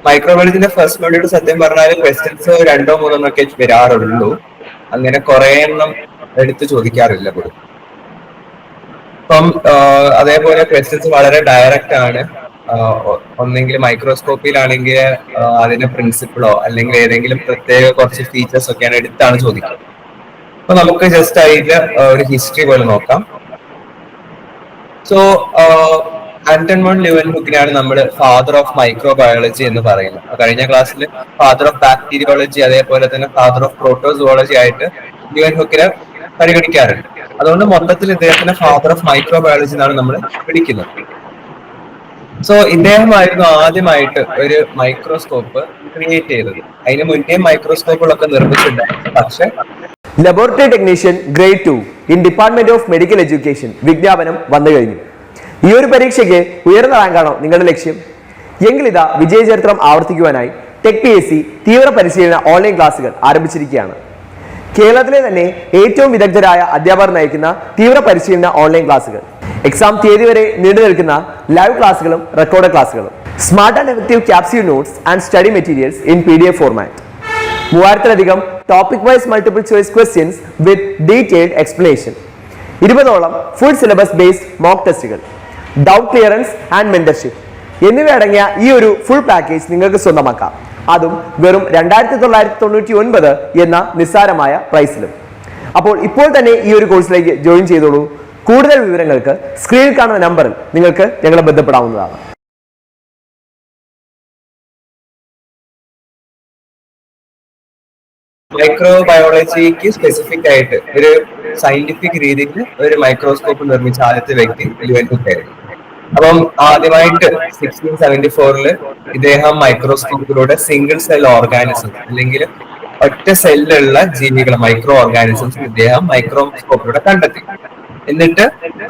മൈക്രോബയോളജിന്റെ first module സത്യം പറഞ്ഞാൽ questions രണ്ടോ മൂന്നെണ്ണം ഒക്കെ വരാറുള്ളൂ. അങ്ങനെ കുറെ എണ്ണം എടുത്ത് ചോദിക്കാറില്ല പോലും. ഇപ്പം അതേപോലെ ക്വസ്റ്റ്യൻസ് വളരെ ഡയറക്റ്റ് ആണ്. ഒന്നെങ്കിൽ മൈക്രോസ്കോപ്പിലാണെങ്കിൽ അതിന്റെ പ്രിൻസിപ്പിളോ അല്ലെങ്കിൽ ഏതെങ്കിലും പ്രത്യേക കുറച്ച് ഫീച്ചേഴ്സ് ഒക്കെയാണ് എടുത്താണ് ചോദിക്കുക. അപ്പൊ നമുക്ക് ജസ്റ്റ് അതിന്റെ ഒരു ഹിസ്റ്ററി പോലെ നോക്കാം. സോ ആന്റൺ വോൺ ലിവൻഹുക്കിനെയാണ് നമ്മൾ ഫാദർ ഓഫ് മൈക്രോബയോളജി എന്ന് പറയുന്നത്. കഴിഞ്ഞ ക്ലാസ്സിൽ ഫാദർ ഓഫ് ബാക്ടീരിയോളജി അതേപോലെ തന്നെ ഫാദർ ഓഫ് പ്രോട്ടോസുവോളജി ആയിട്ട് ലിവൻഹുക്കിനെ പരിഗണിക്കാറുണ്ട്. അതുകൊണ്ട് മൊത്തത്തിൽ ഇദ്ദേഹത്തിന് ഫാദർ ഓഫ് മൈക്രോബയോളജി എന്നാണ് നമ്മൾ വിളിക്കുന്നത്. സോ ഇദ്ദേഹമായിരുന്നു ആദ്യമായിട്ട് ഒരു മൈക്രോസ്കോപ്പ് ക്രിയേറ്റ് ചെയ്തത്. അതിന് മുന്നേ മൈക്രോസ്കോപ്പുകളൊക്കെ നിർമ്മിച്ചിട്ടുണ്ടായിരുന്നു. പക്ഷെ laboratory technician grade 2 in department of medical education വിജ്ഞാപനം വന്നു കഴിഞ്ഞു. ഈ ഒരു പരീക്ഷയ്ക്ക് ഉയർന്ന റാങ്കാണോ നിങ്ങളുടെ ലക്ഷ്യം? എങ്കിൽ ഇതാ വിജയചരിത്രം ആവർത്തിക്കുവാനായി ടെക് PSC തീവ്ര പരിശീലന ഓൺലൈൻ ക്ലാസുകൾ ആരംഭിച്ചിരിക്കുകയാണ്. കേരളത്തിലെ തന്നെ ഏറ്റവും വിദഗ്ധരായ അധ്യാപകർ നയിക്കുന്ന തീവ്ര പരിശീലന ഓൺലൈൻ ക്ലാസുകൾ, എക്സാം തീയതി വരെ നീണ്ടു നിൽക്കുന്ന ലൈവ് ക്ലാസുകളും റെക്കോർഡ് ക്ലാസുകളും, smart and effective capsule notes and study materials in PDF format, 3000-ലധികം topic wise multiple choice questions with detailed explanation, 20ഓളം ഫുൾ സിലബസ് ബേസ്ഡ് മോക്ക് ടെസ്റ്റുകൾ, ഡൗട്ട് ക്ലിയറൻസ് ആൻഡ് മെന്റർഷിപ്പ് എന്നിവയടങ്ങിയ ഈ ഒരു ഫുൾ പാക്കേജ് നിങ്ങൾക്ക് സ്വന്തമാക്കാം. അതും വെറും 2999 എന്ന നിസ്സാരമായ പ്രൈസിലും. അപ്പോൾ ഇപ്പോൾ തന്നെ ഈ ഒരു കോഴ്സിലേക്ക് ജോയിൻ ചെയ്തോളൂ. കൂടുതൽ വിവരങ്ങൾക്ക് സ്ക്രീനിൽ കാണുന്ന നമ്പറിൽ നിങ്ങൾക്ക് ഞങ്ങളെ ബന്ധപ്പെടാവുന്നതാണ്. മൈക്രോബയോളജിക്ക് സ്പെസിഫിക് ആയിട്ട് ഒരു സയന്റിഫിക് രീതിയിൽ ഒരു മൈക്രോസ്കോപ്പ് നിർമ്മിച്ച ആദ്യത്തെ വ്യക്തി ലിവൻഹുക്ക് ആയിരുന്നു. അപ്പം ആദ്യമായിട്ട് 1674 ഇദ്ദേഹം മൈക്രോസ്കോപ്പിലൂടെ സിംഗിൾ സെൽ ഓർഗാനിസം അല്ലെങ്കിൽ ഒറ്റ സെല്ലുള്ള ജീവികൾ മൈക്രോ ഓർഗാനിസംസ് ഇദ്ദേഹം മൈക്രോസ്കോപ്പിലൂടെ കണ്ടെത്തി. എന്നിട്ട്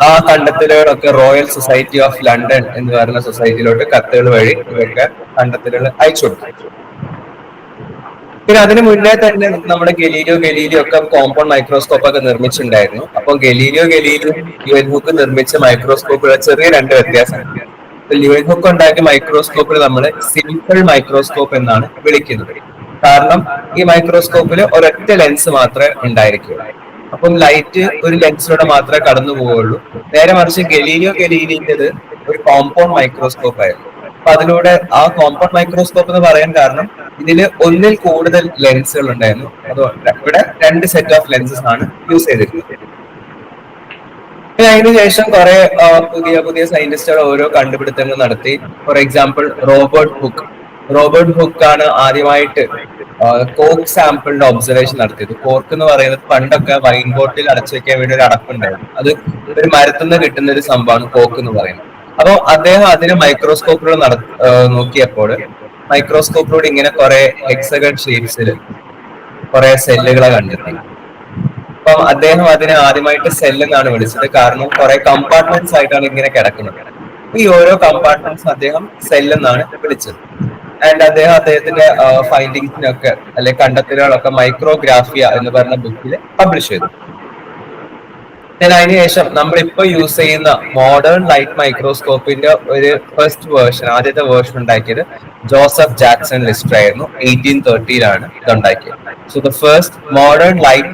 ആ കണ്ടെത്തലുകളൊക്കെ റോയൽ സൊസൈറ്റി ഓഫ് ലണ്ടൻ എന്ന് പറയുന്ന സൊസൈറ്റിയിലോട്ട് കത്തുകൾ വഴി ഇവർക്ക് കണ്ടെത്തലുകൾ അയച്ചു കൊടുത്തു. പിന്നെ അതിന് മുന്നേ തന്നെ നമ്മുടെ ഗലീലിയോ ഒക്കെ കോമ്പൗണ്ട് മൈക്രോസ്കോപ്പ് ഒക്കെ നിർമ്മിച്ചിട്ടുണ്ടായിരുന്നു. അപ്പൊ ഗലീലിയോ ലിവൻഹുക്ക് നിർമ്മിച്ച മൈക്രോസ്കോപ്പുകൾ ചെറിയ രണ്ട് വ്യത്യാസമുണ്ട്. ലിവൻഹുക്ക് ഉണ്ടാക്കിയ മൈക്രോസ്കോപ്പിൽ നമ്മൾ സിമ്പിൾ മൈക്രോസ്കോപ്പ് എന്നാണ് വിളിക്കുന്നത്. കാരണം ഈ മൈക്രോസ്കോപ്പിൽ ഒരൊറ്റ ലെൻസ് മാത്രമേ ഉണ്ടായിരിക്കുള്ളൂ. അപ്പം ലൈറ്റ് ഒരു ലെൻസിലൂടെ മാത്രമേ കടന്നു പോവുള്ളൂ. നേരെ മറിച്ച് ഗലീലിയോന്റേത് ഒരു കോമ്പൗണ്ട് മൈക്രോസ്കോപ്പ് ആയിരുന്നു. അപ്പൊ അതിലൂടെ ആ കോമ്പൗണ്ട് മൈക്രോസ്കോപ്പ് എന്ന് പറയാൻ കാരണം ഇതിൽ ഒന്നിൽ കൂടുതൽ ലെൻസുകൾ ഉണ്ടായിരുന്നു. അതുകൊണ്ട് ഇവിടെ 2 സെറ്റ് ഓഫ് ലെൻസസ് ആണ് യൂസ് ചെയ്തിരുന്നത്. അതിനുശേഷം കുറെ പുതിയ സയന്റിസ്റ്റുകൾ ഓരോ കണ്ടുപിടുത്തങ്ങൾ നടത്തി. ഫോർ എക്സാമ്പിൾ റോബർട്ട് ഹുക്ക് ആണ് ആദ്യമായിട്ട് കോക്ക് സാമ്പിളിന്റെ ഒബ്സർവേഷൻ നടത്തിയത്. കോർക്ക് എന്ന് പറയുന്നത് പണ്ടൊക്കെ വൈൻ ബോട്ടിൽ അടച്ചു വെക്കാൻ വേണ്ടി ഒരു അടപ്പുണ്ടായിരുന്നു. അത് ഒരു മരത്തിൽ നിന്ന് കിട്ടുന്ന ഒരു സംഭവമാണ് കോക്ക് എന്ന് പറയുന്നത്. അപ്പൊ അദ്ദേഹം അതിന് മൈക്രോസ്കോപ്പിലൂടെ നോക്കിയപ്പോൾ മൈക്രോസ്കോപ്പിലൂടെ ഇങ്ങനെ കുറെ ഹെക്സഗൺ ഷേപ്സിൽ കുറെ സെല്ലുകളെ കണ്ടെത്തി. അപ്പം അദ്ദേഹം അതിനെ ആദ്യമായിട്ട് സെൽ എന്നാണ് വിളിച്ചത്. കാരണം കുറെ കമ്പാർട്ട്മെന്റ്സ് ആയിട്ടാണ് ഇങ്ങനെ കിടക്കുന്നത്. അപ്പൊ ഈ ഓരോ കമ്പാർട്ട്മെന്റ്സ് അദ്ദേഹം സെൽ എന്നാണ് വിളിച്ചത്. ആൻഡ് അദ്ദേഹത്തിന്റെ ഫൈൻഡിങ്സിനൊക്കെ അല്ലെങ്കിൽ കണ്ടെത്തലുകളൊക്കെ മൈക്രോഗ്രാഫിയ എന്ന് പറഞ്ഞ ബുക്കിൽ പബ്ലിഷ് ചെയ്തു. അതിനുശേഷം നമ്മളിപ്പോ യൂസ് ചെയ്യുന്ന മോഡേൺ ലൈറ്റ് മൈക്രോസ്കോപ്പിന്റെ ഒരു ആദ്യത്തെ വേർഷൻ ഉണ്ടാക്കിയത് ജോസഫ് ജാക്സൺ ലിസ്റ്റർ ആയിരുന്നു. 1830 ഇത് ഉണ്ടാക്കിയത്. So the first modern light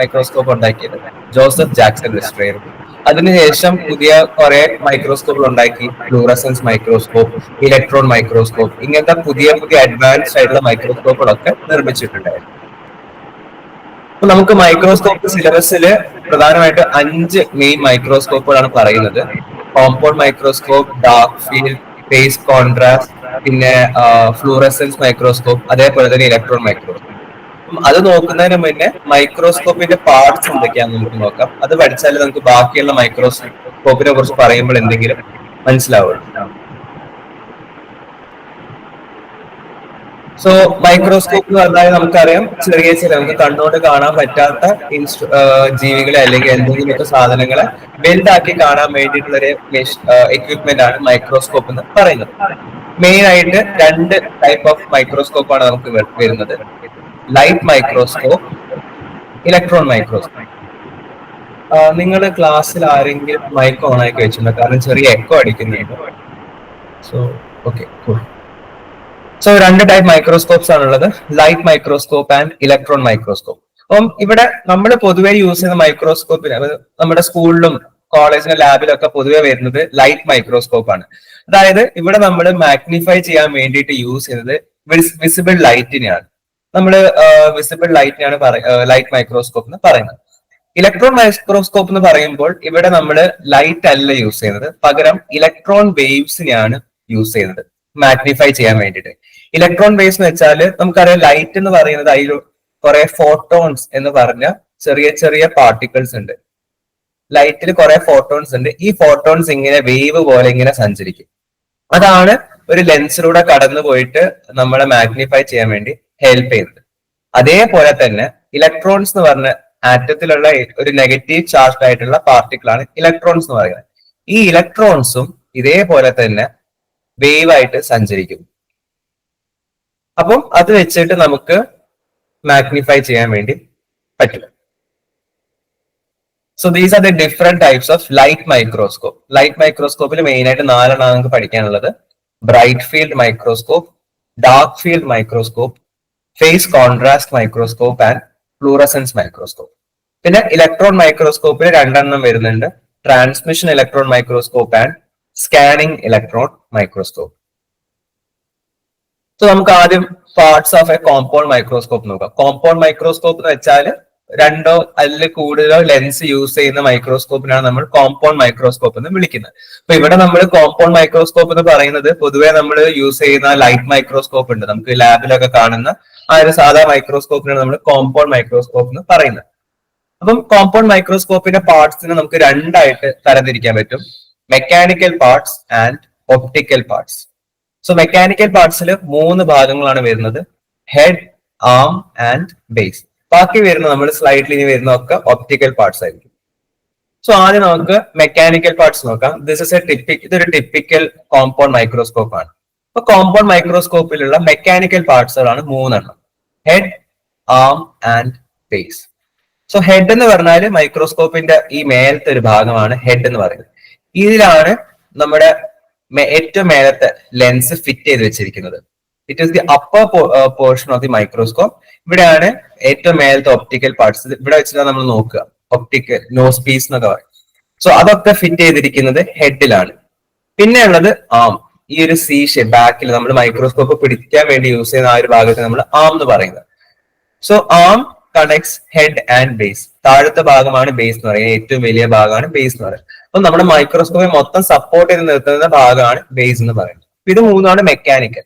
microscope ഉണ്ടാക്കിയത് ജോസഫ് ജാക്സൺ ലിസ്റ്റർ ആയിരുന്നു. അതിനുശേഷം പുതിയ കുറെ മൈക്രോസ്കോപ്പുകൾ ഉണ്ടാക്കി. ഫ്ലൂറസൻസ് മൈക്രോസ്കോപ്പ്, ഇലക്ട്രോൺ മൈക്രോസ്കോപ്പ്, ഇങ്ങനത്തെ പുതിയ അഡ്വാൻസ്ഡ് ആയിട്ടുള്ള മൈക്രോസ്കോപ്പുകളൊക്കെ നിർമ്മിച്ചിട്ടുണ്ടായിരുന്നു. നമുക്ക് മൈക്രോസ്കോപ്പ് സിലബസിൽ പ്രധാനമായിട്ട് 5 മെയിൻ മൈക്രോസ്കോപ്പുകളാണ് പറയുന്നത്. Compound microscope, dark field, face contrast, പിന്നെ ഫ്ലൂറസൻസ് മൈക്രോസ്കോപ്പ്, അതേപോലെ തന്നെ ഇലക്ട്രോൺ മൈക്രോസ്കോപ്പ്. അത് നോക്കുന്നതിന് മുന്നേ മൈക്രോസ്കോപ്പിന്റെ പാർട്സ് എന്തൊക്കെയാണെന്ന് നമുക്ക് നോക്കാം. അത് പഠിച്ചാൽ നമുക്ക് ബാക്കിയുള്ള മൈക്രോസ്കോപ്പിനെ കുറിച്ച് പറയുമ്പോൾ എന്തെങ്കിലും മനസ്സിലാവുള്ളൂ. സോ മൈക്രോസ്കോപ്പ് എന്ന് പറഞ്ഞാൽ നമുക്കറിയാം ചെറിയ നമുക്ക് കണ്ണുകൊണ്ട് കാണാൻ പറ്റാത്ത ജീവികളെ അല്ലെങ്കിൽ എന്തെങ്കിലുമൊക്കെ സാധനങ്ങളെ വലുതാക്കി കാണാൻ വേണ്ടിയിട്ടുള്ള ഒരു എക്വിപ്മെന്റ് ആണ് മൈക്രോസ്കോപ്പ് എന്ന് പറയുന്നത്. മെയിൻ ആയിട്ട് 2 ടൈപ്പ് ഓഫ് മൈക്രോസ്കോപ്പാണ് നമുക്ക് വരുന്നത്. Light microscope, electron microscope. നിങ്ങൾ ക്ലാസ്സിൽ ആരെങ്കിലും മൈക്ക് ഓൺ ആക്കി വെച്ചിട്ടുണ്ടോ? കാരണം ചെറിയ എക്കോ അടിക്കുന്നുണ്ട്. സോ ഓക്കെ, സോ രണ്ട് ടൈപ്പ് മൈക്രോസ്കോപ്സ് ആണുള്ളത്, light microscope and electron microscope. അപ്പം ഇവിടെ നമ്മൾ പൊതുവെ യൂസ് ചെയ്യുന്ന മൈക്രോസ്കോപ്പിന് നമ്മുടെ സ്കൂളിലും കോളേജിലും ലാബിലൊക്കെ പൊതുവെ വരുന്നത് ലൈറ്റ് മൈക്രോസ്കോപ്പ് ആണ്. അതായത് ഇവിടെ നമ്മൾ മാഗ്നിഫൈ ചെയ്യാൻ വേണ്ടിയിട്ട് യൂസ് ചെയ്യുന്നത് വിസിബിൾ ലൈറ്റിനെയാണ്. നമ്മൾ വിസിബിൾ ലൈറ്റിനെയാണ് ലൈറ്റ് മൈക്രോസ്കോപ്പ് എന്ന് പറയുന്നത്. ഇലക്ട്രോൺ മൈക്രോസ്കോപ്പ് എന്ന് പറയുമ്പോൾ ഇവിടെ നമ്മൾ ലൈറ്റ് അല്ല യൂസ് ചെയ്യുന്നത്, പകരം ഇലക്ട്രോൺ വേവ്സിനെയാണ് യൂസ് ചെയ്യുന്നത് മാഗ്നിഫൈ ചെയ്യാൻ വേണ്ടിയിട്ട്. ഇലക്ട്രോൺ വേവ്സ് എന്ന് വെച്ചാൽ നമുക്കറിയാം ലൈറ്റ് എന്ന് പറയുന്നത് അതിൽ കുറെ ഫോട്ടോൺസ് എന്ന് പറഞ്ഞ ചെറിയ ചെറിയ പാർട്ടിക്കിൾസ് ഉണ്ട്. ലൈറ്റിൽ കുറെ ഫോട്ടോൺസ് ഉണ്ട്. ഈ ഫോട്ടോൺസ് ഇങ്ങനെ വേവ് പോലെ ഇങ്ങനെ സഞ്ചരിക്കും. അതാണ് ഒരു ലെൻസിലൂടെ കടന്നു പോയിട്ട് നമ്മളെ മാഗ്നിഫൈ ചെയ്യാൻ വേണ്ടി ഹെൽപ്പ് ചെയ്യുന്നത്. അതേപോലെ തന്നെ ഇലക്ട്രോൺസ് എന്ന് പറഞ്ഞ ആറ്റത്തിലുള്ള ഒരു നെഗറ്റീവ് ചാർജ് ആയിട്ടുള്ള പാർട്ടിക്കിൾ ആണ് ഇലക്ട്രോൺസ് എന്ന് പറയുന്നത്. ഈ ഇലക്ട്രോൺസും ഇതേപോലെ തന്നെ വേവ് ആയിട്ട് സഞ്ചരിക്കും. അപ്പം അത് വെച്ചിട്ട് നമുക്ക് മാഗ്നിഫൈ ചെയ്യാൻ വേണ്ടി പറ്റില്ല. So these are the different types of light microscope. Light മൈക്രോസ്കോപ്പിൽ മെയിൻ ആയിട്ട് 4 നമുക്ക് പഠിക്കാനുള്ളത്: bright field microscope, dark field microscope, phase contrast microscope and fluorescence microscope. പിന്നെ ഇലക്ട്രോൺ മൈക്രോസ്കോപ്പിൽ 2 വരുന്നുണ്ട്: transmission electron microscope and scanning electron microscope. So നമുക്ക് ആദ്യം parts of a compound microscope നോക്കാം. കോമ്പൗണ്ട് മൈക്രോസ്കോപ്പ് എന്ന് വെച്ചാൽ 2 അതിൽ കൂടുതലോ ലെൻസ് യൂസ് ചെയ്യുന്ന മൈക്രോസ്കോപ്പിനാണ് നമ്മൾ കോമ്പൗണ്ട് മൈക്രോസ്കോപ്പ് എന്ന് വിളിക്കുന്നത്. അപ്പൊ ഇവിടെ നമ്മൾ കോമ്പൗണ്ട് മൈക്രോസ്കോപ്പ് എന്ന് പറയുന്നത് പൊതുവെ നമ്മൾ യൂസ് ചെയ്യുന്ന ലൈറ്റ് മൈക്രോസ്കോപ്പ് ഉണ്ട്, നമുക്ക് ലാബിലൊക്കെ കാണുന്ന ആ ഒരു സാധാ മൈക്രോസ്കോപ്പിനാണ് നമ്മൾ കോമ്പൗണ്ട് മൈക്രോസ്കോപ്പ് എന്ന് പറയുന്നത്. അപ്പം കോമ്പൗണ്ട് മൈക്രോസ്കോപ്പിന്റെ പാർട്സിനെ നമുക്ക് 2 തരംതിരിക്കാൻ പറ്റും: mechanical parts and optical parts. So mechanical പാർട്സിൽ 3 ഭാഗങ്ങളാണ് വരുന്നത്: ഹെഡ്, ആം ആൻഡ് ബേസ്. ബാക്കി വരുന്ന നമ്മൾ സ്ലൈഡിൽ ഇനി വരുന്ന ഒക്കെ ഒപ്റ്റിക്കൽ പാർട്സ് ആയിരിക്കും. സോ ആദ്യം നമുക്ക് മെക്കാനിക്കൽ പാർട്സ് നോക്കാം. ഇതൊരു ടിപ്പിക്കൽ കോമ്പൗണ്ട് മൈക്രോസ്കോപ്പ് ആണ്. അപ്പൊ കോമ്പൗണ്ട് മൈക്രോസ്കോപ്പിലുള്ള മെക്കാനിക്കൽ പാർട്സുകളാണ് 3: head, arm and base. So head എന്ന് പറഞ്ഞാൽ മൈക്രോസ്കോപ്പിന്റെ ഈ മേലത്തെ ഒരു ഭാഗമാണ് ഹെഡ് എന്ന് പറയുന്നത്. ഇതിലാണ് നമ്മുടെ ഏറ്റവും മേലത്തെ ലെൻസ് ഫിറ്റ് ചെയ്ത് വെച്ചിരിക്കുന്നത്. It is the upper portion of the microscope. ഇവിടെയാണ് ഏറ്റവും മേലത്തെ ഒപ്റ്റിക്കൽ പാർട്സ്. ഇവിടെ വെച്ചിട്ടാണ് നമ്മൾ നോക്കുക, ഒപ്റ്റിക്കൽ നോസ് പീസ് എന്നൊക്കെ പറയും. സോ അതൊക്കെ ഫിറ്റ് ചെയ്തിരിക്കുന്നത് ഹെഡിലാണ്. പിന്നെ ഉള്ളത് ആം. ഈ ഒരു സി ഷേപ്പ് ബാക്കിൽ നമ്മൾ മൈക്രോസ്കോപ്പ് പിടിക്കാൻ വേണ്ടി യൂസ് ചെയ്യുന്ന ആ ഒരു ഭാഗത്ത് നമ്മൾ ആം എന്ന് പറയുന്നത്. So arm connects head and base. താഴത്തെ ഭാഗമാണ് ബേസ് എന്ന് പറയുന്നത്, ഏറ്റവും വലിയ ഭാഗമാണ് ബേസ് എന്ന് പറയുന്നത്. അപ്പൊ നമ്മുടെ മൈക്രോസ്കോപ്പിൽ മൊത്തം സപ്പോർട്ട് ചെയ്ത് നിർത്തുന്ന ഭാഗമാണ് ബേസ് എന്ന് പറയുന്നത്. ഇത് 3 mechanical: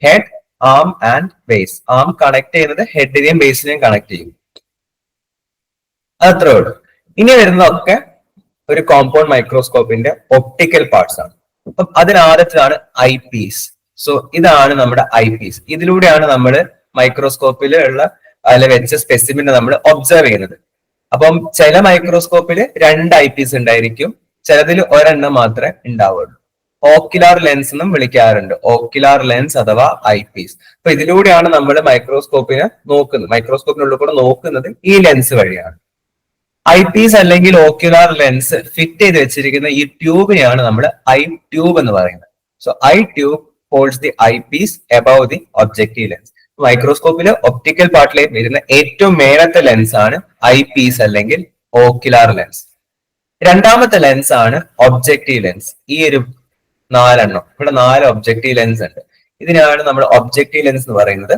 head, arm and base. Arm connect ചെയ്യുന്നത് ഹെഡിനെയും ബേസിനെയും കണക്ട് ചെയ്യും. അത്രേ ഉള്ളൂ. ഇനി വരുന്നതൊക്കെ ഒരു കോമ്പൗണ്ട് മൈക്രോസ്കോപ്പിന്റെ ഒപ്റ്റിക്കൽ പാർട്സ് ആണ്. അപ്പം അതിനാദ്യത്തിലാണ് ഐ പീസ്. സോ ഇതാണ് നമ്മുടെ ഐ പീസ്. ഇതിലൂടെയാണ് നമ്മൾ മൈക്രോസ്കോപ്പിൽ ഉള്ള അതിൽ വെച്ച സ്പെസിമെനെ നമ്മൾ ഒബ്സർവ് ചെയ്യുന്നത്. അപ്പം ചില മൈക്രോസ്കോപ്പിൽ 2 ഐ പീസ് ഉണ്ടായിരിക്കും, ചിലതിൽ 1 മാത്രമേ ഉണ്ടാവുള്ളൂ. ഓക്യുലാർ ലെൻസ് എന്നും വിളിക്കാറുണ്ട്, ഓക്യുലാർ ലെൻസ് അഥവാ ഐ പീസ്. അപ്പൊ ഇതിലൂടെയാണ് നമ്മൾ മൈക്രോസ്കോപ്പിനെ നോക്കുന്നത്, മൈക്രോസ്കോപ്പിനുള്ളിൽ കൂടെ നോക്കുന്നത് ഈ ലെൻസ് വഴിയാണ്. ഐ പീസ് അല്ലെങ്കിൽ ഓക്യുലാർ ലെൻസ് ഫിറ്റ് ചെയ്ത് വെച്ചിരിക്കുന്ന ഈ ട്യൂബിനെയാണ് നമ്മൾ ഐ ട്യൂബ് എന്ന് പറയുന്നത്. So eye tube holds the eyepiece above the objective lens. മൈക്രോസ്കോപ്പില് ഒപ്റ്റിക്കൽ പാർട്ടിലേക്ക് വരുന്ന ഏറ്റവും മേലത്തെ ലെൻസ് ആണ് ഐ പീസ് അല്ലെങ്കിൽ ഓക്യുലാർ ലെൻസ്. രണ്ടാമത്തെ ലെൻസ് ആണ് ഒബ്ജക്റ്റീവ് ലെൻസ്. ഈ ഒരു 4 ഇവിടെ 4 ഒബ്ജക്റ്റീവ് ലെൻസ് ഉണ്ട്. ഇതിനാണ് നമ്മൾ ഒബ്ജക്റ്റീവ് ലെൻസ് എന്ന് പറയുന്നത്.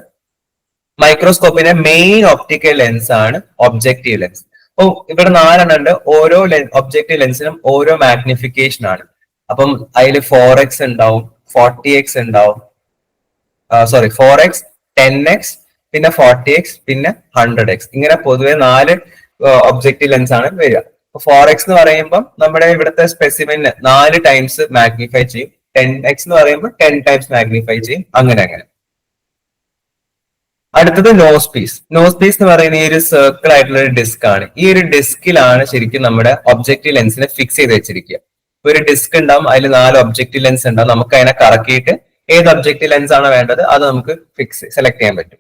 മൈക്രോസ്കോപ്പിന്റെ മെയിൻ ഒപ്റ്റിക്കൽ ലെൻസ് ആണ് ഒബ്ജക്റ്റീവ് ലെൻസ്. അപ്പൊ ഇവിടെ 4 ഉണ്ട്. ഓരോ ഒബ്ജക്റ്റീവ് ലെൻസിനും ഓരോ മാഗ്നിഫിക്കേഷൻ ആണ്. അപ്പം അതിൽ 4x ഉണ്ടാവും, 40x ഉണ്ടാവും, 4x, 10x, പിന്നെ 40x, പിന്നെ 100x. ഇങ്ങനെ പൊതുവെ 4 ഒബ്ജക്റ്റീവ് ലെൻസ് ആണ് വരിക. 4x എന്ന് പറയുമ്പോൾ നമ്മുടെ ഇവിടുത്തെ സ്പെസിമെന് 4 ടൈംസ് മാഗ്നിഫൈ ചെയ്യും. 10x എന്ന് പറയുമ്പോൾ 10 ടൈംസ് മാഗ്നിഫൈ ചെയ്യും. അങ്ങനെ. അടുത്തത് നോസ് പീസ്. നോസ് പീസ് എന്ന് പറയുന്ന ഈ ഒരു സർക്കിൾ ആയിട്ടുള്ള ഒരു ഡിസ്ക് ആണ്. ഈ ഒരു ഡിസ്കിലാണ് ശരിക്കും നമ്മുടെ ഒബ്ജക്റ്റീവ് ലെൻസിനെ ഫിക്സ് ചെയ്ത് വെച്ചിരിക്കുക. ഒരു ഡിസ്ക് ഉണ്ടാവും, അതിൽ 4 ഒബ്ജക്റ്റീവ് ലെൻസ് ഉണ്ടാവും. നമുക്ക് അതിനെ കറക്കിയിട്ട് ഏത് ഒബ്ജക്റ്റീവ് ലെൻസ് ആണ് വേണ്ടത് അത് നമുക്ക് സെലക്ട് ചെയ്യാൻ പറ്റും.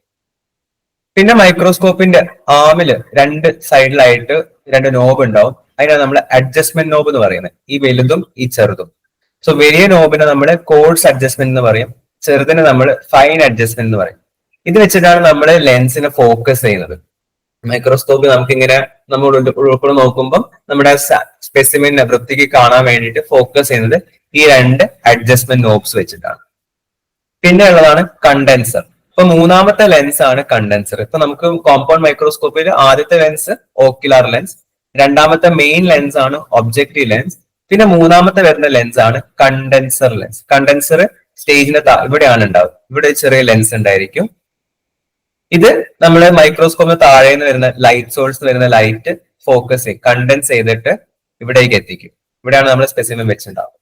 പിന്നെ മൈക്രോസ്കോപ്പിന്റെ ആമില് 2 സൈഡിലായിട്ട് 2 നോബ് ഉണ്ടാവും. അതിനാണ് നമ്മൾ അഡ്ജസ്റ്റ്മെന്റ് നോബ് എന്ന് പറയുന്നത്, ഈ വലുതും ഈ ചെറുതും. സോ വലിയ നോബിനെ നമ്മൾ കോഴ്സ് അഡ്ജസ്റ്റ്മെന്റ് എന്ന് പറയും, ചെറുതിന് നമ്മൾ ഫൈൻ അഡ്ജസ്റ്റ്മെന്റ് എന്ന് പറയും. ഇത് വെച്ചിട്ടാണ് നമ്മൾ ലെൻസിനെ ഫോക്കസ് ചെയ്യുന്നത്. മൈക്രോസ്കോപ്പ് നമുക്കിങ്ങനെ നമ്മൾ ഉൾപ്പെടെ നോക്കുമ്പോൾ നമ്മുടെ സ്പെസിമെന്റിനെ വൃത്തിക്ക് കാണാൻ വേണ്ടിയിട്ട് ഫോക്കസ് ചെയ്യുന്നത് ഈ 2 അഡ്ജസ്റ്റ്മെന്റ് നോബ്സ് വെച്ചിട്ടാണ്. പിന്നെ ഉള്ളതാണ് കണ്ടൻസർ. ഇപ്പൊ മൂന്നാമത്തെ ലെൻസ് ആണ് കണ്ടൻസർ. ഇപ്പൊ നമുക്ക് കോമ്പൗണ്ട് മൈക്രോസ്കോപ്പിൽ ആദ്യത്തെ ലെൻസ് ഓക്യുലാർ ലെൻസ്, രണ്ടാമത്തെ മെയിൻ ലെൻസ് ആണ് ഒബ്ജക്റ്റീവ് ലെൻസ്, പിന്നെ മൂന്നാമത്തെ വരുന്ന ലെൻസ് ആണ് കണ്ടൻസർ ലെൻസ്. കണ്ടൻസർ സ്റ്റേജിന്റെ ഇവിടെയാണ് ഉണ്ടാവുക. ഇവിടെ ചെറിയ ലെൻസ് ഉണ്ടായിരിക്കും. ഇത് നമ്മൾ മൈക്രോസ്കോപ്പിന് താഴെ നിന്ന് വരുന്ന ലൈറ്റ് സോഴ്സ് വരുന്ന ലൈറ്റ് ഫോക്കസ് ചെയ്യും, കണ്ടൻസ് ചെയ്തിട്ട് ഇവിടേക്ക് എത്തിക്കും. ഇവിടെയാണ് നമ്മൾ സ്പെസിമെൻ വെച്ചിട്ടുണ്ടാവുക.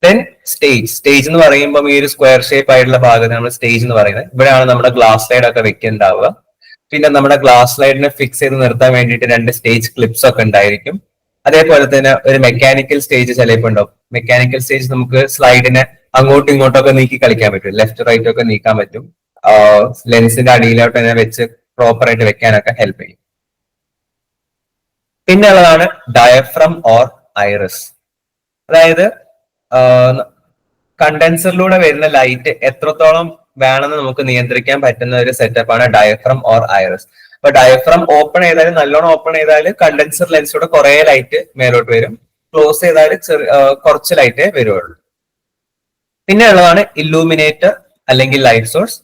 ദെൻ സ്റ്റേജ് എന്ന് പറയുമ്പോൾ ഈ ഒരു സ്ക്വയർ ഷേപ്പ് ആയിട്ടുള്ള ഭാഗത്ത് നമ്മൾ സ്റ്റേജ് എന്ന് പറയുന്നത്. ഇവിടെയാണ് നമ്മുടെ ഗ്ലാസ് സ്ലൈഡ് ഒക്കെ വെക്കുന്നുണ്ടാവുക. പിന്നെ നമ്മുടെ ഗ്ലാസ് സ്ലൈഡിനെ ഫിക്സ് ചെയ്ത് നിർത്താൻ വേണ്ടിയിട്ട് 2 സ്റ്റേജ് ക്ലിപ്സ് ഒക്കെ ഉണ്ടായിരിക്കും. അതേപോലെ തന്നെ ഒരു മെക്കാനിക്കൽ സ്റ്റേജ് ചിലപ്പോൾ ഉണ്ടാവും. മെക്കാനിക്കൽ സ്റ്റേജ് നമുക്ക് സ്ലൈഡിനെ അങ്ങോട്ടും ഇങ്ങോട്ടും ഒക്കെ നീക്കി കളിക്കാൻ പറ്റും, ലെഫ്റ്റ് റൈറ്റ് ഒക്കെ നീക്കാൻ പറ്റും. ലെൻസിന്റെ അടിയിലോട്ട് തന്നെ വെച്ച് പ്രോപ്പർ ആയിട്ട് വെക്കാനൊക്കെ ഹെൽപ്പ് ചെയ്യും. പിന്നെ ഉള്ളതാണ് ഡയഫ്രം ഓർ ഐറിസ്. അതായത് കണ്ടൻസറിലൂടെ വരുന്ന ലൈറ്റ് എത്രത്തോളം വേണമെന്ന് നമുക്ക് നിയന്ത്രിക്കാൻ പറ്റുന്ന ഒരു സെറ്റപ്പാണ് ഡയഫ്രം ഓർ ഐറിസ്. അപ്പൊ ഡയഫ്രം ഓപ്പൺ ചെയ്താലും നല്ലോണം ഓപ്പൺ ചെയ്താൽ കണ്ടൻസർ ലെൻസിലൂടെ കുറെ ലൈറ്റ് മേലോട്ട് വരും, ക്ലോസ് ചെയ്താൽ കുറച്ച് ലൈറ്റേ വരുള്ളൂ. പിന്നെ ഉള്ളതാണ് ഇല്ലൂമിനേറ്റർ അല്ലെങ്കിൽ ലൈറ്റ് സോഴ്സ്.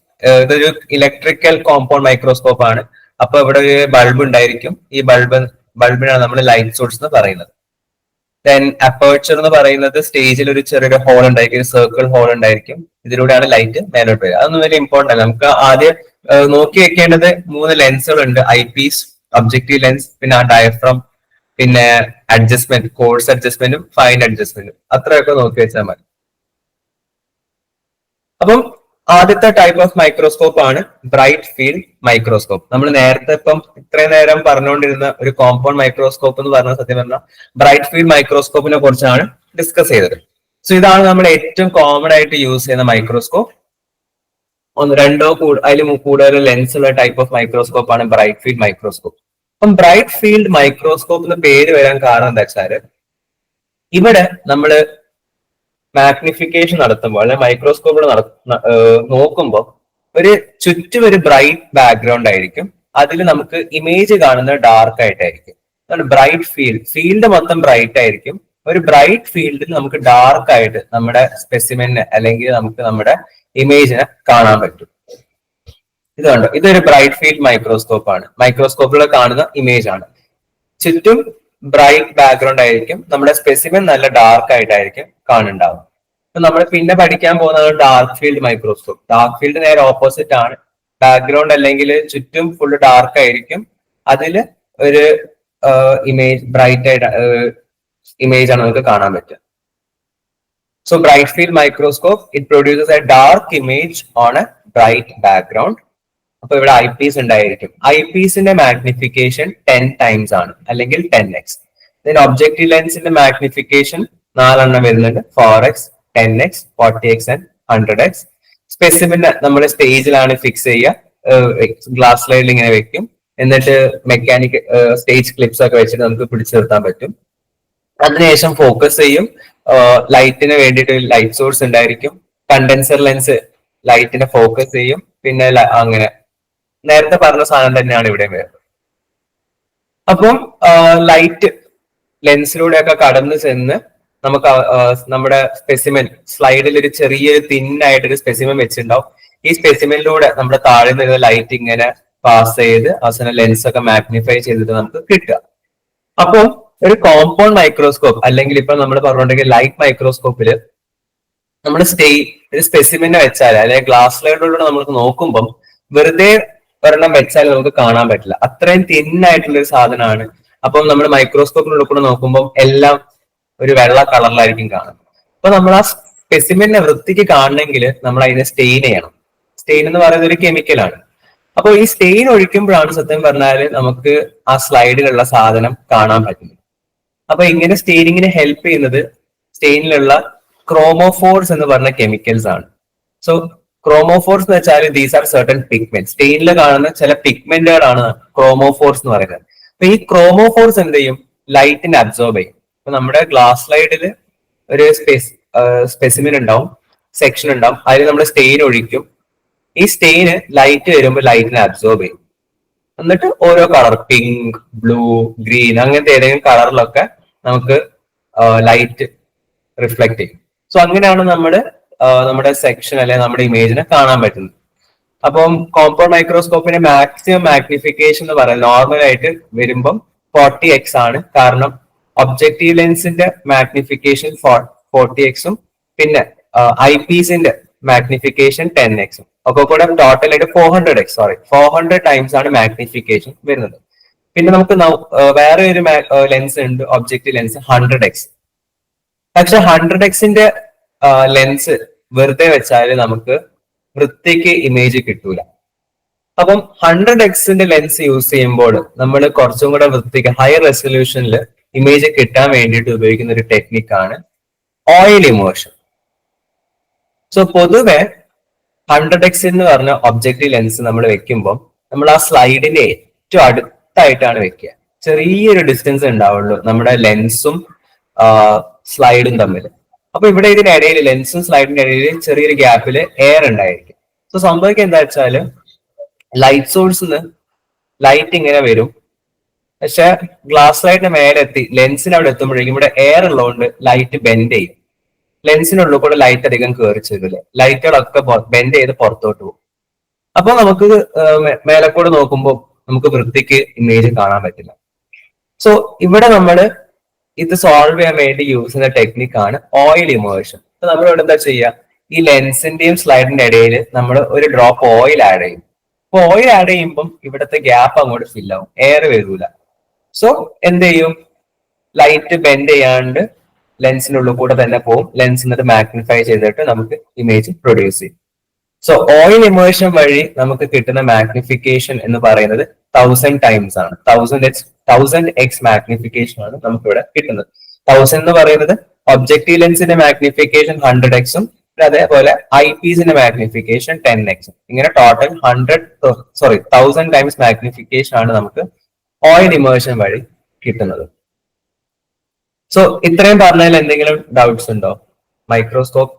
ഇതൊരു ഇലക്ട്രിക്കൽ കോമ്പൗണ്ട് മൈക്രോസ്കോപ്പ് ആണ്. അപ്പൊ ഇവിടെ ഒരു ബൾബ് ഉണ്ടായിരിക്കും. ഈ ബൾബിനാണ് നമ്മൾ ലൈറ്റ് സോഴ്സ് എന്ന് പറയുന്നത്. ദെൻ അപ്പേർച്ചർ എന്ന് പറയുന്നത് സ്റ്റേജിൽ ഒരു ചെറിയൊരു ഹോൾ ഉണ്ടായിരിക്കും, ഒരു സർക്കിൾ ഹോൾ ഉണ്ടായിരിക്കും. ഇതിലൂടെയാണ് ലൈറ്റ് മേലോട്ട് വരിക. അതൊന്നും വലിയ ഇമ്പോർട്ടന്റ് അല്ല. നമുക്ക് ആദ്യം നോക്കി വെക്കേണ്ടത് 3 ലെൻസുകൾ ഉണ്ട്: ഐ പീസ്, ഒബ്ജക്റ്റീവ് ലെൻസ്, പിന്നെ ആ ഡയഫ്രം, പിന്നെ അഡ്ജസ്റ്റ്മെന്റ്, കോഴ്സ് അഡ്ജസ്റ്റ്മെന്റും ഫൈൻ അഡ്ജസ്റ്റ്മെന്റും. അത്രയൊക്കെ നോക്കി വെച്ചാൽ മതി. അപ്പം ആദ്യത്തെ ടൈപ്പ് ഓഫ് മൈക്രോസ്കോപ്പ് ആണ് ബ്രൈറ്റ് ഫീൽഡ് മൈക്രോസ്കോപ്പ്. നമ്മൾ നേരത്തെ ഇത്രയും നേരം പറഞ്ഞുകൊണ്ടിരുന്ന ഒരു കോമ്പൗണ്ട് മൈക്രോസ്കോപ്പ് എന്ന് പറഞ്ഞ സത്യം പറഞ്ഞാൽ ബ്രൈറ്റ് ഫീൽഡ് മൈക്രോസ്കോപ്പിനെ കുറിച്ചാണ് ഡിസ്കസ് ചെയ്തത്. സോ ഇതാണ് നമ്മൾ ഏറ്റവും കോമൺ ആയിട്ട് യൂസ് ചെയ്യുന്ന മൈക്രോസ്കോപ്പ്. 2 അതിൽ കൂടുതൽ ലെൻസ് ഉള്ള ടൈപ്പ് ഓഫ് മൈക്രോസ്കോപ്പ് ആണ് ബ്രൈറ്റ് ഫീൽഡ് മൈക്രോസ്കോപ്പ്. അപ്പം ബ്രൈറ്റ് ഫീൽഡ് മൈക്രോസ്കോപ്പ് എന്ന് പേര് വരാൻ കാരണം എന്താ വെച്ചാല് ഇവിടെ നമ്മള് മാഗ്നിഫിക്കേഷൻ നടത്തുമ്പോൾ അല്ലെങ്കിൽ മൈക്രോസ്കോപ്പിൽ നോക്കുമ്പോൾ ചുറ്റും ഒരു ബ്രൈറ്റ് ബാക്ക്ഗ്രൗണ്ട് ആയിരിക്കും. അതിൽ നമുക്ക് ഇമേജ് കാണുന്നത് ഡാർക്ക് ആയിട്ടായിരിക്കും. ബ്രൈറ്റ് ഫീൽഡ് മൊത്തം ബ്രൈറ്റ് ആയിരിക്കും. ഒരു ബ്രൈറ്റ് ഫീൽഡിൽ നമുക്ക് ഡാർക്ക് ആയിട്ട് നമ്മുടെ സ്പെസിമെനെ അല്ലെങ്കിൽ നമുക്ക് നമ്മുടെ ഇമേജിനെ കാണാൻ പറ്റും. ഇത് കണ്ടോ, ഇതൊരു ബ്രൈറ്റ് ഫീൽഡ് മൈക്രോസ്കോപ്പ് ആണ്. മൈക്രോസ്കോപ്പിൽ കാണുന്ന ഇമേജ് ആണ്. ചുറ്റും ബ്രൈറ്റ് ബാക്ക്ഗ്രൗണ്ട് ആയിരിക്കും. നമ്മുടെ സ്പെസിമെൻ നല്ല ഡാർക്ക് ആയിട്ടായിരിക്കും കാണുന്നുണ്ടാവും. നമ്മൾ പിന്നെ പഠിക്കാൻ പോകുന്നത് dark field microscope. Dark field നേരെ ഓപ്പോസിറ്റ് ആണ്. ബാക്ക്ഗ്രൗണ്ട് അല്ലെങ്കിൽ ചുറ്റും ഫുള്ള് ഡാർക്ക് ആയിരിക്കും. അതിൽ ഒരു ഇമേജ് ബ്രൈറ്റ് ആയിട്ട് ഇമേജ് ആണ് നമുക്ക് കാണാൻ പറ്റുക. So bright field microscope it produces A dark image on A bright background. അപ്പൊ ഇവിടെ ഐ പീസ് ഉണ്ടായിരിക്കും. ഐ പീസിന്റെ മാഗ്നിഫിക്കേഷൻ 10 ടൈംസ് ആണ്, അല്ലെങ്കിൽ 10x. ഒബ്ജക്റ്റീവ് ലെൻസിന്റെ മാഗ്നിഫിക്കേഷൻ 4 വരുന്നുണ്ട്: 4x, 10x, 40x and 100x. Specimen നമ്മൾ സ്റ്റേജിലാണ് ഫിക്സ് ചെയ്യുക. ഗ്ലാസ് സ്ലൈഡിൽ ഇങ്ങനെ വെക്കും. എന്നിട്ട് മെക്കാനിക് സ്റ്റേജ് ക്ലിപ്സ് ഒക്കെ വെച്ചിട്ട് നമുക്ക് പിടിച്ചു നിർത്താൻ പറ്റും. അതിനുശേഷം ഫോക്കസ് ചെയ്യും. ലൈറ്റിന് വേണ്ടിയിട്ട് ലൈറ്റ് സോഴ്സ് ഉണ്ടായിരിക്കും. കണ്ടൻസർ ലെൻസ് ലൈറ്റിനെ ഫോക്കസ് ചെയ്യും. പിന്നെ അങ്ങനെ നേരത്തെ പറഞ്ഞ സാധനം തന്നെയാണ് ഇവിടെ വരുന്നത്. അപ്പം ലൈറ്റ് ലെൻസിലൂടെയൊക്കെ കടന്നു ചെന്ന് നമുക്ക് നമ്മുടെ സ്പെസിമെൻ സ്ലൈഡിൽ ഒരു ചെറിയൊരു തിന്നായിട്ടൊരു സ്പെസിമെൻ വെച്ചിട്ടുണ്ടാവും. ഈ സ്പെസിമെനിലൂടെ നമ്മുടെ താഴെ നിന്ന് ലൈറ്റ് ഇങ്ങനെ പാസ് ചെയ്ത് അവസാനം ലെൻസ് ഒക്കെ മാഗ്നിഫൈ ചെയ്തിട്ട് നമുക്ക് കിട്ടുക. അപ്പോൾ ഒരു കോമ്പൗണ്ട് മൈക്രോസ്കോപ്പ് അല്ലെങ്കിൽ ഇപ്പൊ നമ്മൾ പറഞ്ഞിട്ടുണ്ടെങ്കിൽ ലൈറ്റ് മൈക്രോസ്കോപ്പില് നമ്മൾ ഒരു സ്പെസിമെനെ വെച്ചാൽ അല്ലെങ്കിൽ ഗ്ലാസ് സ്ലൈഡിലൂടെ നമുക്ക് നോക്കുമ്പോൾ വെറുതെ ഒരെണ്ണം വെച്ചാൽ നമുക്ക് കാണാൻ പറ്റില്ല. അത്രയും തിന്നായിട്ടുള്ള ഒരു സാധനമാണ്. അപ്പം നമ്മൾ മൈക്രോസ്കോപ്പിനുള്ളിൽ കൂടെ നോക്കുമ്പോൾ എല്ലാം ഒരു വെള്ള കളറിലായിരിക്കും കാണുന്നത്. അപ്പൊ നമ്മൾ ആ സ്പെസിമെനെ വൃത്തിക്ക് കാണണമെങ്കിൽ നമ്മൾ അതിനെ സ്റ്റെയിൻ ചെയ്യണം. സ്റ്റെയിൻ എന്ന് പറയുന്നത് ഒരു കെമിക്കലാണ്. അപ്പോൾ ഈ സ്റ്റെയിൻ ഒഴിക്കുമ്പോഴാണ് സത്യം പറഞ്ഞാൽ നമുക്ക് ആ സ്ലൈഡിലുള്ള സാധനം കാണാൻ പറ്റുന്നത്. അപ്പൊ ഇങ്ങനെ സ്റ്റെയിനിങ്ങിന് ഹെൽപ്പ് ചെയ്യുന്നത് സ്റ്റെയിനിലുള്ള ക്രോമോഫോർസ് എന്ന് പറഞ്ഞ കെമിക്കൽസ് ആണ്. സോ ക്രോമോഫോർസ് എന്ന് വെച്ചാൽ ദീസ് ആർ സർട്ടൻ പിഗ്മെന്റ്. സ്റ്റെയിനിൽ കാണുന്ന ചില പിഗ്മെന്റുകളാണ് ക്രോമോഫോർസ് എന്ന് പറയുന്നത്. അപ്പൊ ഈ ക്രോമോഫോർസ് എന്ത് ചെയ്യും? ലൈറ്റിനെ അബ്സോർബ് ചെയ്യും. അപ്പൊ നമ്മുടെ ഗ്ലാസ് സ്ലൈഡിൽ ഒരു സ്പെസിമെൻ ഉണ്ടാവും. സെക്ഷൻ ഉണ്ടാവും. അതിൽ നമ്മൾ സ്റ്റെയിൻ ഒഴിക്കും. ഈ സ്റ്റെയിന് ലൈറ്റ് വരുമ്പോൾ ലൈറ്റിനെ അബ്സോർബ് ചെയ്യും. എന്നിട്ട് ഓരോ കളർ പിങ്ക്, ബ്ലൂ, ഗ്രീൻ അങ്ങനത്തെ ഏതെങ്കിലും കളറിലൊക്കെ നമുക്ക് ലൈറ്റ് റിഫ്ലക്ട് ചെയ്യും. സോ അങ്ങനെയാണ് നമ്മുടെ സെക്ഷൻ അല്ലെങ്കിൽ നമ്മുടെ ഇമേജിനെ കാണാൻ പറ്റുന്നത്. അപ്പം കോമ്പൗണ്ട് മൈക്രോസ്കോപ്പിന്റെ മാക്സിമം മാഗ്നിഫിക്കേഷൻ എന്ന് പറയുന്നത് നോർമൽ ആയിട്ട് വരുമ്പം 40x ആണ്. കാരണം ഒബ്ജക്റ്റീവ് ലെൻസിന്റെ മാഗ്നിഫിക്കേഷൻ 40x പിന്നെ ഐ പീസിന്റെ മാഗ്നിഫിക്കേഷൻ 10x ഒക്കെ കൂടെ ടോട്ടൽ ആയിട്ട് 400 ടൈംസ് ആണ് മാഗ്നിഫിക്കേഷൻ വരുന്നത്. പിന്നെ നമുക്ക് വേറെ ഒരു ലെൻസ് ഉണ്ട്, ഒബ്ജക്റ്റീവ് ലെൻസ് 100x. പക്ഷെ 100xന്റെ ലെൻസ് വെറുതെ വെച്ചാൽ നമുക്ക് വൃത്തിക്ക് ഇമേജ് കിട്ടൂല. അപ്പം 100xന്റെ ലെൻസ് യൂസ് ചെയ്യുമ്പോൾ നമ്മൾ കുറച്ചും കൂടെ വൃത്തിക്ക് ഹൈ റെസൊല്യൂഷനിൽ ഇമേജ് കിട്ടാൻ വേണ്ടിയിട്ട് ഉപയോഗിക്കുന്ന ഒരു ടെക്നിക്കാണ് ഓയിൽ ഇമേർഷൻ. സോ പൊതുവെ 100x എന്ന് പറഞ്ഞ ഒബ്ജക്റ്റീവ് ലെൻസ് നമ്മൾ വെക്കുമ്പോൾ നമ്മൾ ആ സ്ലൈഡിന്റെ ഏറ്റവും അടുത്തായിട്ടാണ് വെക്കുക. ചെറിയൊരു ഡിസ്റ്റൻസ് ഉണ്ടാവുള്ളൂ നമ്മുടെ ലെൻസും സ്ലൈഡും തമ്മിൽ. അപ്പൊ ഇവിടെ ഇതിനിടയിൽ ലെൻസും സ്ലൈഡിന്റെ ഇടയിൽ ചെറിയൊരു ഗ്യാപ്പിൽ എയർ ഉണ്ടായിരിക്കും. സോ സംഭവിക്കുക എന്താ വെച്ചാല് ലൈറ്റ് സോഴ്സിന്ന് ലൈറ്റ് ഇങ്ങനെ വരും. പക്ഷെ ഗ്ലാസ് ലൈറ്റിന് മേലെ എത്തി ലെൻസിന് അവിടെ എത്തുമ്പോഴേക്കും ഇവിടെ എയർ ഉള്ളതുകൊണ്ട് ലൈറ്റ് ബെൻഡ് ചെയ്യും. ലെൻസിനുള്ളിൽ കൂടെ ലൈറ്റ് അധികം കയറി ചെല്ലില്ല. ലൈറ്റുകളൊക്കെ ബെൻഡ് ചെയ്ത് പുറത്തോട്ട് പോകും. അപ്പൊ നമുക്ക് മേലക്കൂടെ നോക്കുമ്പോൾ നമുക്ക് വൃത്തിക്ക് ഇമേജ് കാണാൻ പറ്റില്ല. സോ ഇവിടെ നമ്മൾ ഇത് സോൾവ് ചെയ്യാൻ വേണ്ടി യൂസ് ചെയ്യുന്ന ടെക്നിക്കാണ് ഓയിൽ ഇമേർഷൻ. അപ്പൊ നമ്മൾ ഇവിടെ എന്താ ചെയ്യുക, ഈ ലെൻസിന്റെയും സ്ലൈഡിന്റെ ഇടയിൽ നമ്മൾ ഒരു ഡ്രോപ്പ് ഓയിൽ ആഡ് ചെയ്യും. അപ്പൊ ഓയിൽ ആഡ് ചെയ്യുമ്പം ഇവിടുത്തെ ഗ്യാപ്പ് അങ്ങോട്ട് ഫിൽ ആവും, എയർ വരൂല. സോ എന്ത് ചെയ്യും, ലൈറ്റ് ബെൻഡ് ചെയ്യാണ്ട് ലെൻസിനുള്ളിൽ കൂടെ തന്നെ പോകും. ലെൻസ് എന്നിട്ട് മാഗ്നിഫൈ ചെയ്തിട്ട് നമുക്ക് ഇമേജ് പ്രൊഡ്യൂസ് ചെയ്യും. സോ ഓയിൽ ഇമേർഷൻ വഴി നമുക്ക് കിട്ടുന്ന മാഗ്നിഫിക്കേഷൻ എന്ന് പറയുന്നത് 1000 ടൈംസ് ആണ്. 1000x മാഗ്നിഫിക്കേഷൻ ആണ് നമുക്ക് ഇവിടെ കിട്ടുന്നത്. 1000 എന്ന് പറയുന്നത് ഒബ്ജക്റ്റീവ് ലെൻസിന്റെ മാഗ്നിഫിക്കേഷൻ 100xും അതേപോലെ ഐ പീസിന്റെ മാഗ്നിഫിക്കേഷൻ 10x. ഇങ്ങനെ ടോട്ടൽ 1000 ടൈംസ് മാഗ്നിഫിക്കേഷൻ ആണ് നമുക്ക് ഓയിൽ ഇമേർഷൻ വഴി കിട്ടുന്നത്. സോ ഇത്രയും പറഞ്ഞതിൽ എന്തെങ്കിലും ഡൗട്ട്സ് ഉണ്ടോ? Microscope,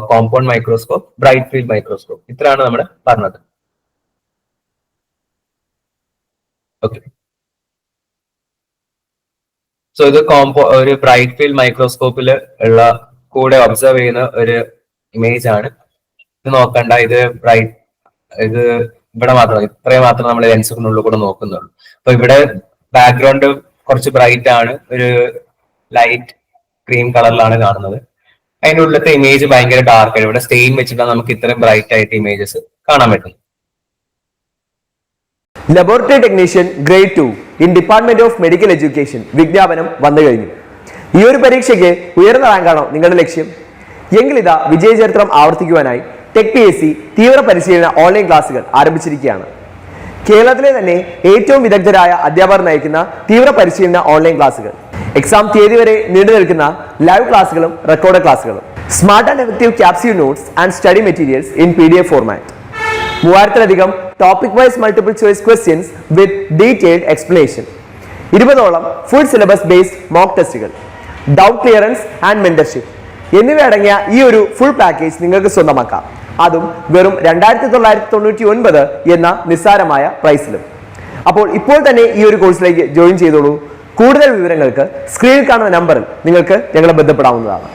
compound microscope, bright field microscope, ഇത്രയാണ് നമ്മൾ പറഞ്ഞത്. ഓക്കെ, സോ ഇത് ഒരു ബ്രൈറ്റ് ഫീൽഡ് മൈക്രോസ്കോപ്പിൽ ഉള്ള കൂടെ ഒബ്സർവ് ചെയ്യുന്ന ഒരു ഇമേജ് ആണ്. ഇത് നോക്കണ്ട, ഇത് ഇവിടെ മാത്രം, ഇത്രയും മാത്രം നമ്മൾ ലെൻസിനുള്ളിൽ കൂടെ നോക്കുന്നുള്ളൂ. അപ്പൊ ഇവിടെ ബാക്ക്ഗ്രൗണ്ട് കുറച്ച് ബ്രൈറ്റ് ആണ്, ഒരു ലൈറ്റ് ക്രീം കളറിലാണ് കാണുന്നത്. അതിന്റെ ഉള്ളിലത്തെ ഇമേജ് ഭയങ്കര ഡാർക്ക് ആണ്. ഇവിടെ സ്റ്റെയിൻ വെച്ചിട്ടാണ് നമുക്ക് ഇത്രയും ബ്രൈറ്റ് ആയിട്ട് ഇമേജസ് കാണാൻ പറ്റും. Laboratory technician grade 2 in department of medical education വിജ്ഞാപനം വന്നു കഴിഞ്ഞു. ഈ ഒരു പരീക്ഷയ്ക്ക് ഉയർന്ന റാങ്കാണോ നിങ്ങളുടെ ലക്ഷ്യം? എങ്കിൽ ഇതാ വിജയചരിത്രം ആവർത്തിക്കുവാനായി ടെക് PSC തീവ്ര പരിശീലന ഓൺലൈൻ ക്ലാസുകൾ ആരംഭിച്ചിരിക്കുകയാണ്. കേരളത്തിലെ തന്നെ ഏറ്റവും വിദഗ്ധരായ അധ്യാപകർ നയിക്കുന്ന തീവ്ര പരിശീലന ഓൺലൈൻ ക്ലാസുകൾ, എക്സാം തീയതി വരെ നീണ്ടു നിൽക്കുന്ന ലൈവ് ക്ലാസുകളും റെക്കോർഡ് ക്ലാസുകളും, smart and effective capsule notes and study materials in PDF format, 3000-ലധികം topic wise multiple choice questions with detailed explanation, 20ഓളം ഫുൾ സിലബസ് ബേസ്ഡ് മോക്ക് ടെസ്റ്റുകൾ, ഡൗട്ട് ക്ലിയറൻസ് ആൻഡ് മെന്റർഷിപ്പ് എന്നിവ അടങ്ങിയ ഈ ഒരു ഫുൾ പാക്കേജ് നിങ്ങൾക്ക് സ്വന്തമാക്കാം. അതും വെറും 2999 എന്ന നിസ്സാരമായ പ്രൈസിലും. അപ്പോൾ ഇപ്പോൾ തന്നെ ഈ ഒരു കോഴ്സിലേക്ക് ജോയിൻ ചെയ്തോളൂ. കൂടുതൽ വിവരങ്ങൾക്ക് സ്ക്രീനിൽ കാണുന്ന നമ്പറിൽ നിങ്ങൾക്ക് ഞങ്ങളെ ബന്ധപ്പെടാവുന്നതാണ്.